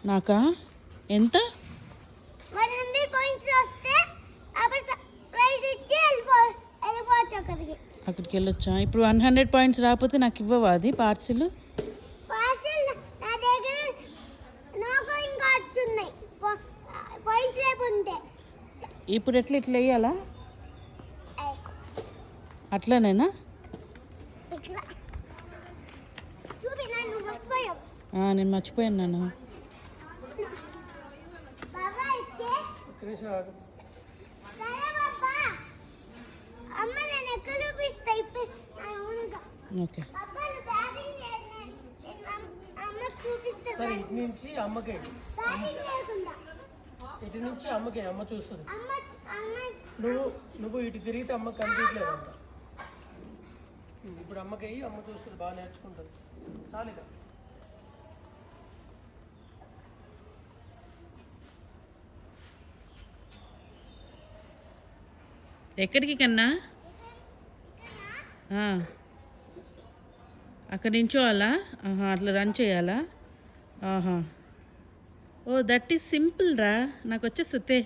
నాకా ఎంత 100 పాయింట్స్ వస్తే అప్పుడు ప్రైజ్ ఇచ్చి వెళ్ళిపోవచ్చు అక్కడికి వెళ్ళొచ్చా? ఇప్పుడు 100 పాయింట్స్ రాకపోతే నాకు ఇవ్వవా అది పార్సిల్? పార్సల్ నా దగ్గర నో గోయింగ్ కార్డ్స్ ఉన్నాయి పాయింట్స్ లేకుంటే. ఇప్పుడు ఇట్లా వేయాలా? అట్లనేనా? ఇట్లా చూపి నన్ను మర్చిపోయావు. నేను మర్చిపోయాను నాన్న. బాబా ఇచ్చే సరే బాబా. అమ్మ నేను ఎక్కడ చూపిస్తా ఇప్పుడు అవునుగా. ఓకే బాబా నువ్వు బ్యాటింగ్ చేయాలి. అమ్మకు చూపిస్తా. సరే ఇటు నుంచి అమ్మకే, బ్యాటింగ్ చేయకుండా ఇటు నుంచి అమ్మకే, అమ్మ చూస్తుంది. అమ్మ అమ్మ నువ్వు ఇటు తిరిగితే అమ్మ కనిపించలేదు అంట. ఇప్పుడు అమ్మకి అమ్మ చూస్తుంది, బాగా నేర్చుకుంటుంది. చాలుగా ఎక్కడికి కన్నా? అక్కడ నించోవాలా? అట్లా రన్ చేయాలా? ఓ దట్ ఈస్ సింపుల్ రా, నాకు వచ్చేస్తుంది.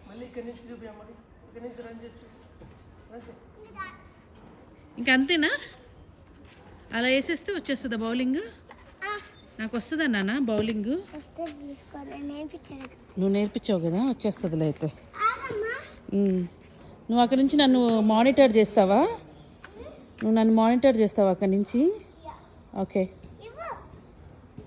మళ్ళీ ఇక్కడి నుంచి చూపి అమ్మకి, ఇక్కడి నుంచి రన్ చేయొచ్చు. ఇంక అంతేనా? అలా వేసేస్తే వచ్చేస్తుందా బౌలింగ్? నాకు వస్తుందా నాన్న బౌలింగ్? నువ్వు నేర్పించావు కదా, వచ్చేస్తుందిలే అయితే. నువ్వు అక్కడి నుంచి నన్ను మానిటర్ చేస్తావా? నువ్వు నన్ను మానిటర్ చేస్తావా అక్కడి నుంచి? ఓకే